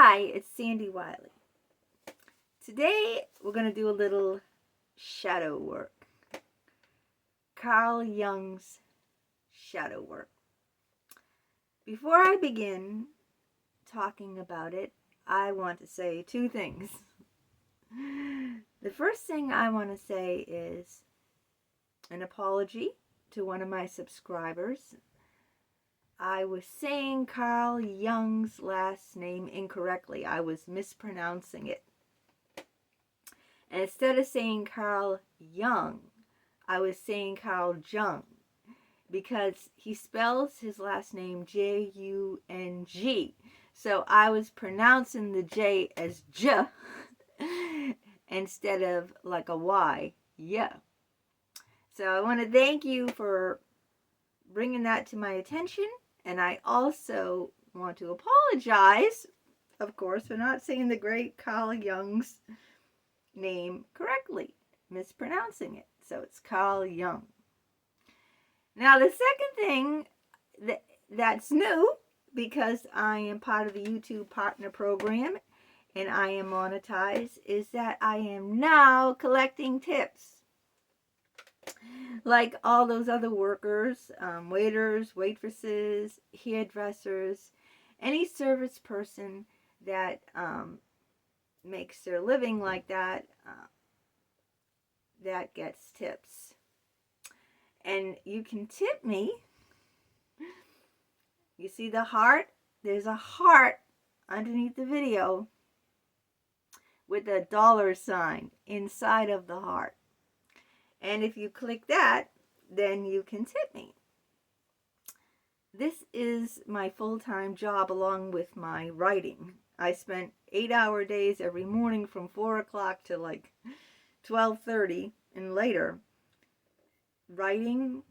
Hi, it's Sandy Wyllie. Today we're going to do a little shadow work. Carl Jung's shadow work. Before I begin talking about it, I want to say two things. The first thing I want to say is an apology to one of my subscribers. I was saying Carl Jung's last name incorrectly. I was mispronouncing it. And instead of saying Carl Jung, I was saying Carl Jung, because he spells his last name J-U-N-G. So I was pronouncing the J as J instead of like a Y, yeah. So I want to thank you for bringing that to my attention. And I also want to apologize, of course, for not saying the great Carl Jung's name correctly, mispronouncing it. So it's Carl Jung. Now, the second thing that's new, because I am part of the YouTube Partner Program and I am monetized, is that I am now collecting tips. Like all those other workers, waiters, waitresses, hairdressers, any service person that makes their living like that, that gets tips. And you can tip me. You see the heart? There's a heart underneath the video with a $sign inside of the heart. And if you click that, then you can tip me. This is my full-time job along with my writing. I spent 8-hour days every morning from 4 o'clock to like 12:30 and later writing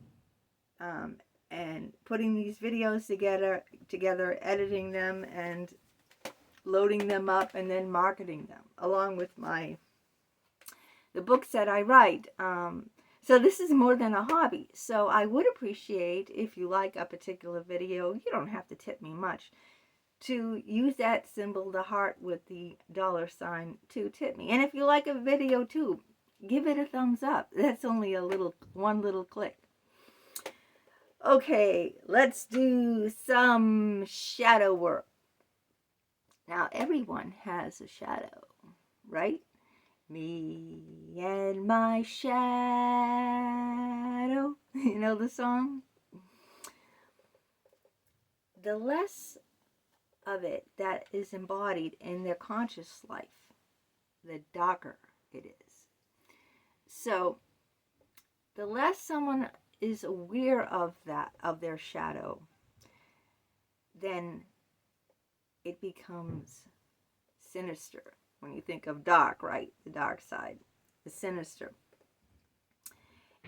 and putting these videos together, editing them and loading them up and then marketing them along with the books that I write. So this is more than a hobby. So I would appreciate if you like a particular video, you don't have to tip me much, to use that symbol, the heart with the $sign, to tip me. And if you like a video too, give it a thumbs up. That's only one little click. Okay, let's do some shadow work. Now everyone has a shadow, right? Me and my shadow. You know the song? The less of it that is embodied in their conscious life, the darker it is. So the less someone is aware of their shadow, then it becomes sinister. When you think of dark, right? The dark side, the sinister.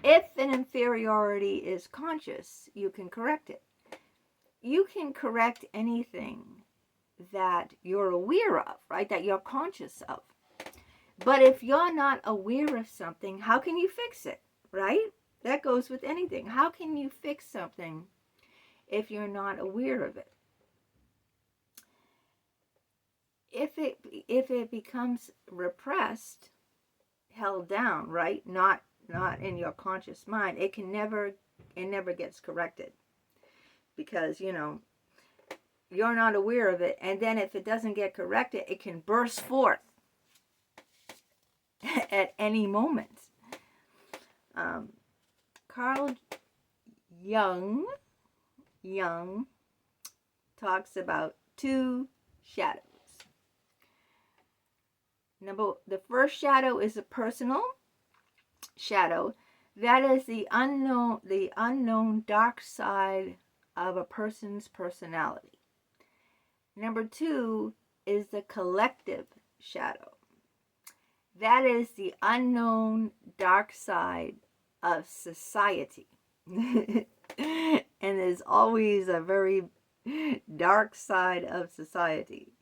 If an inferiority is conscious, you can correct it. You can correct anything that you're aware of, right? That you're conscious of. But if you're not aware of something, how can you fix it, right? That goes with anything. How can you fix something if you're not aware of it? If it becomes repressed, held down, right? Not in your conscious mind, it never gets corrected, because you're not aware of it. And then if it doesn't get corrected, it can burst forth at any moment. Carl Jung talks about two shadows. The first shadow is a personal shadow. That is the unknown dark side of a person's personality. Number 2 is the collective shadow. That is the unknown dark side of society. And there's always a very dark side of society.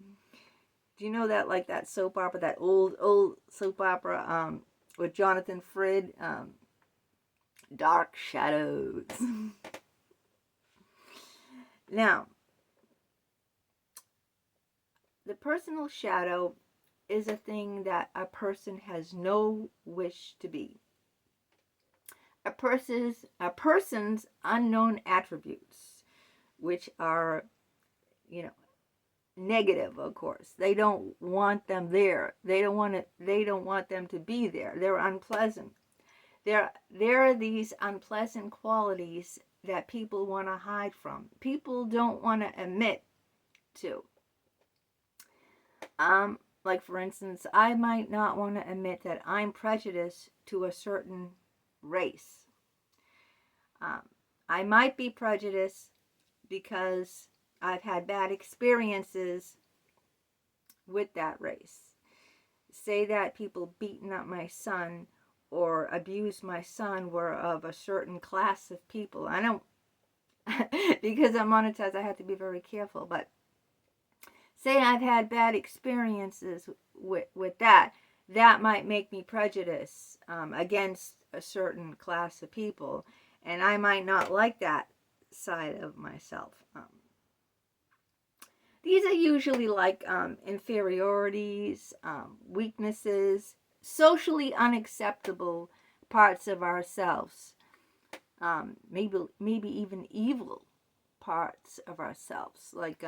Do you know that, like that soap opera, that old soap opera with Jonathan Frid, Dark Shadows? Now, the personal shadow is a thing that a person has no wish to be. A person's unknown attributes, which are, negative, of course. They don't want them there. They don't want them to be there. They're unpleasant. There are these unpleasant qualities that people want to hide from. People don't want to admit to. Like for instance, I might not want to admit that I'm prejudiced to a certain race. I might be prejudiced because I've had bad experiences with that race. Say that people beating up my son or abused my son were of a certain class of people. I don't, because I'm monetized, I have to be very careful. But say I've had bad experiences with that. That might make me prejudiced against a certain class of people. And I might not like that side of myself. These are usually like inferiorities, weaknesses, socially unacceptable parts of ourselves. Maybe even evil parts of ourselves. Like,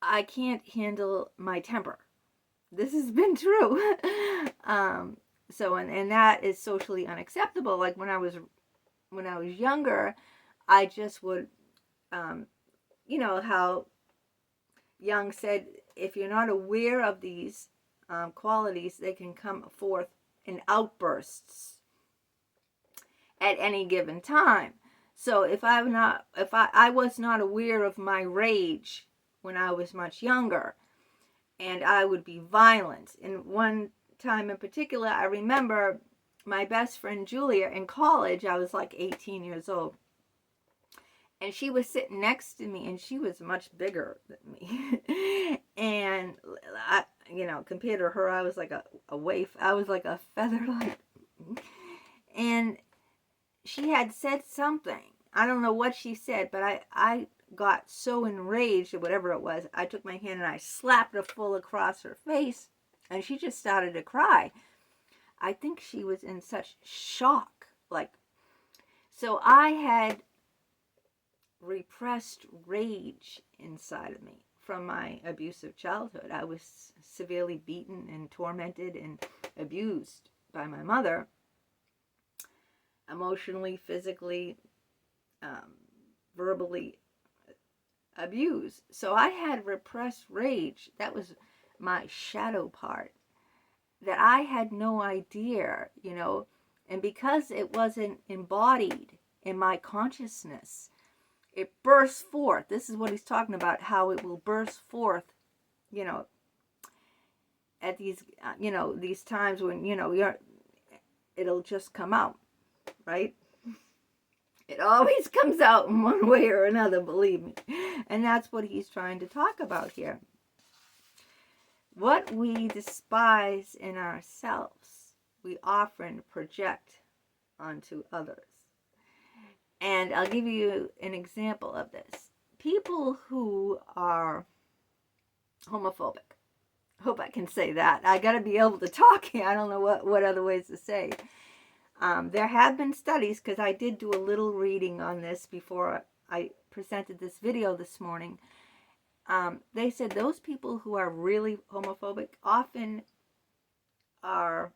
I can't handle my temper. This has been true. So, and that is socially unacceptable. Like when I was younger, I just would, how Jung said, if you're not aware of these qualities, they can come forth in outbursts at any given time. So if I was not aware of my rage when I was much younger, and I would be violent. And one time in particular, I remember my best friend Julia in college. I was like 18 years old. And she was sitting next to me, and she was much bigger than me. And, compared to her, I was like a waif. I was like a feather light. And she had said something. I don't know what she said, but I got so enraged or whatever it was. I took my hand and I slapped her full across her face, and she just started to cry. I think she was in such shock. So I had repressed rage inside of me from my abusive childhood. I was severely beaten and tormented and abused by my mother, emotionally, physically, verbally abused. So I had repressed rage. That was my shadow part that I had no idea, and because it wasn't embodied in my consciousness, it bursts forth. This is what he's talking about, how it will burst forth, at these, these times when, it'll just come out, right? It always comes out in one way or another, believe me. And that's what he's trying to talk about here. What we despise in ourselves, we often project onto others. And I'll give you an example of this. People who are homophobic. Hope I can say that. I got to be able to talk here. I don't know what other ways to say. There have been studies, because I did do a little reading on this before I presented this video this morning. They said those people who are really homophobic often are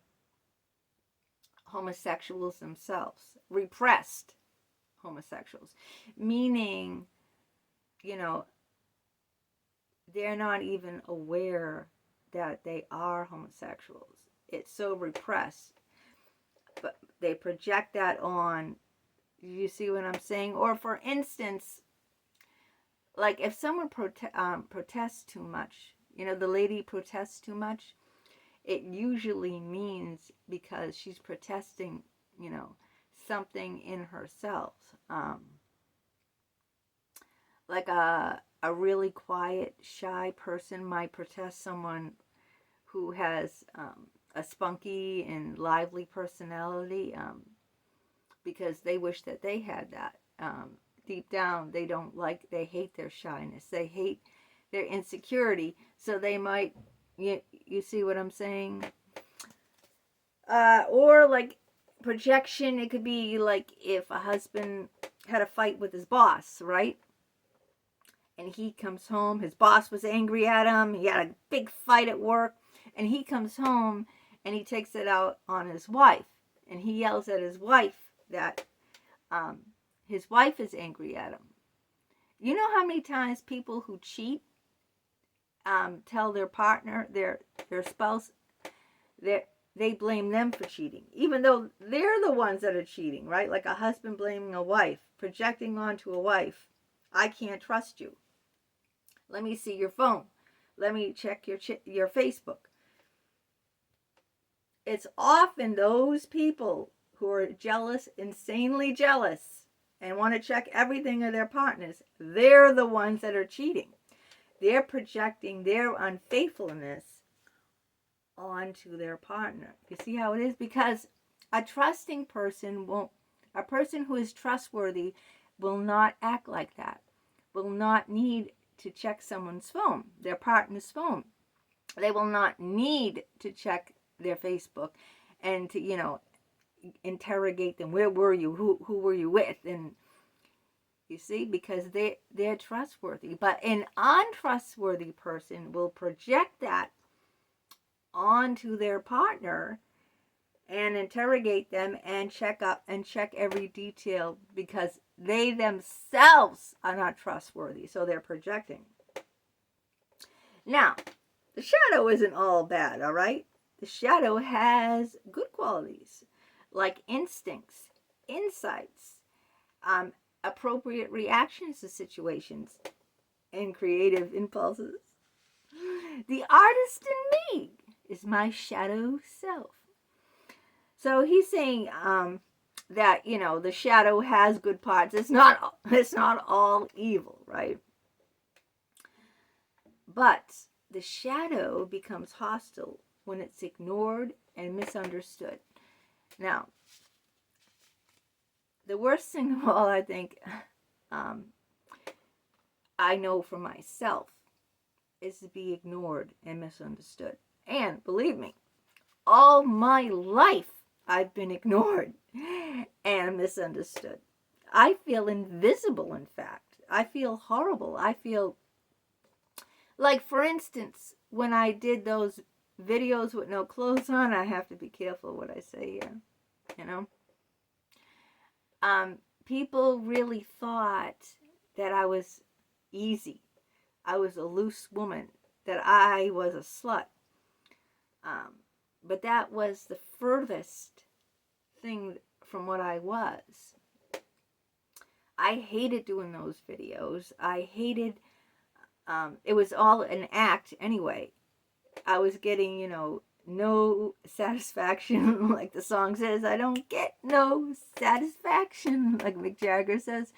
homosexuals themselves, repressed homosexuals, meaning, they're not even aware that they are homosexuals. It's so repressed, but they project that on. You see what I'm saying? Or for instance, like if someone protests too much, the lady protests too much, it usually means because she's protesting, something in herself. Like a really quiet, shy person might protest someone who has a spunky and lively personality, because they wish that they had that. deep down, they hate their shyness. They hate their insecurity. So they might, you see what I'm saying? Or like projection, it could be like if a husband had a fight with his boss, right? And he comes home, his boss was angry at him, he had a big fight at work, and he comes home and he takes it out on his wife. And he yells at his wife that his wife is angry at him. You know how many times people who cheat tell their partner, their spouse, they blame them for cheating, even though they're the ones that are cheating, right? Like a husband blaming a wife, projecting onto a wife, I can't trust you. Let me see your phone. Let me check your Facebook. It's often those people who are jealous, insanely jealous, and want to check everything of their partners. They're the ones that are cheating. They're projecting their unfaithfulness onto their partner. You see how it is? Because a trusting person a person who is trustworthy will not act like that, will not need to check someone's phone, their partner's phone. They will not need to check their Facebook and to, interrogate them. Where were you? Who were you with? And you see, because they're trustworthy. But an untrustworthy person will project that onto their partner and interrogate them and check every detail, because they themselves are not trustworthy, so they're projecting. Now, the shadow isn't all bad, all right? The shadow has good qualities like instincts, insights, appropriate reactions to situations, and creative impulses. The artist in me is my shadow self. So he's saying that, the shadow has good parts. It's not all evil, right? But the shadow becomes hostile when it's ignored and misunderstood. Now, the worst thing of all, I think, I know for myself, is to be ignored and misunderstood. And believe me, all my life I've been ignored and misunderstood. I feel invisible, in fact. I feel horrible. I feel like, for instance, when I did those videos with no clothes on, I have to be careful what I say here, people really thought that I was easy. I was a loose woman, that I was a slut. But that was the furthest thing from what I was. I hated doing those videos. I hated, it was all an act anyway. I was getting, no satisfaction, like the song says, I don't get no satisfaction, like Mick Jagger says.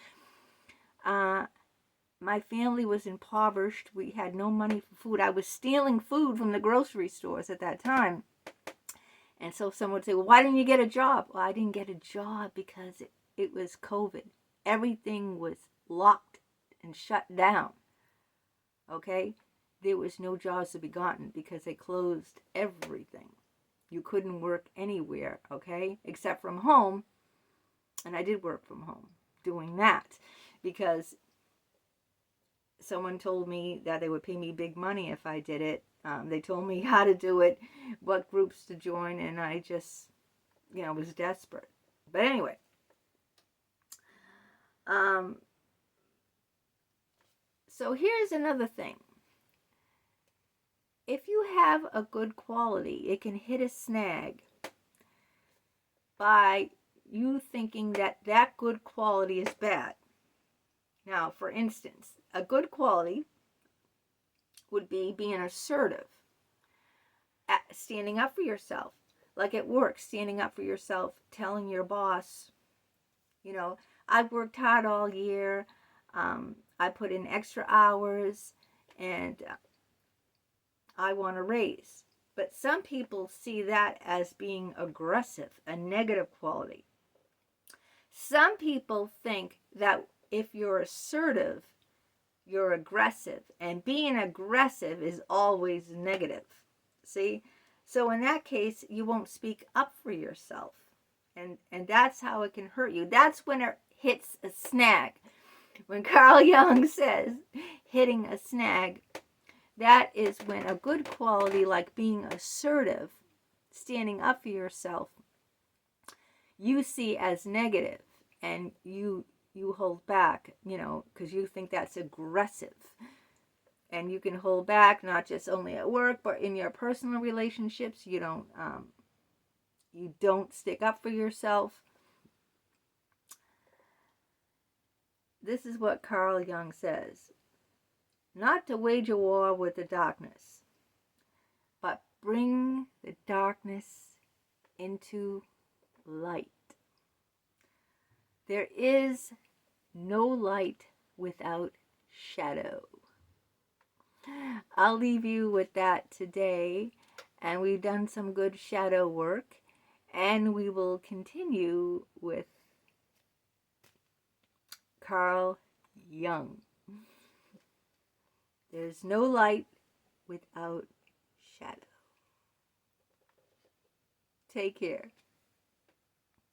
My family was impoverished. We had no money for food. I was stealing food from the grocery stores at that time. And so someone would say, well, why didn't you get a job? Well, I didn't get a job because it was COVID. Everything was locked and shut down. Okay? There was no jobs to be gotten because they closed everything. You couldn't work anywhere, okay? Except from home. And I did work from home doing that because someone told me that they would pay me big money if I did it. They told me how to do it, what groups to join, and I just, was desperate. But anyway, so here's another thing. If you have a good quality, it can hit a snag by you thinking that that good quality is bad. Now, for instance, a good quality would be being assertive, standing up for yourself, like at work, standing up for yourself, telling your boss, I've worked hard all year, I put in extra hours, and I want a raise. But some people see that as being aggressive, a negative quality. Some people think that if you're assertive, you're aggressive. And being aggressive is always negative. See? So in that case, you won't speak up for yourself. And that's how it can hurt you. That's when it hits a snag. When Carl Jung says hitting a snag, that is when a good quality like being assertive, standing up for yourself, you see as negative, and you hold back, because you think that's aggressive. And you can hold back not just only at work, but in your personal relationships. You don't stick up for yourself. This is what Carl Jung says. Not to wage a war with the darkness, but bring the darkness into light. There is no light without shadow. I'll leave you with that today, and we've done some good shadow work, and we will continue with Carl Jung. There's no light without shadow. Take care.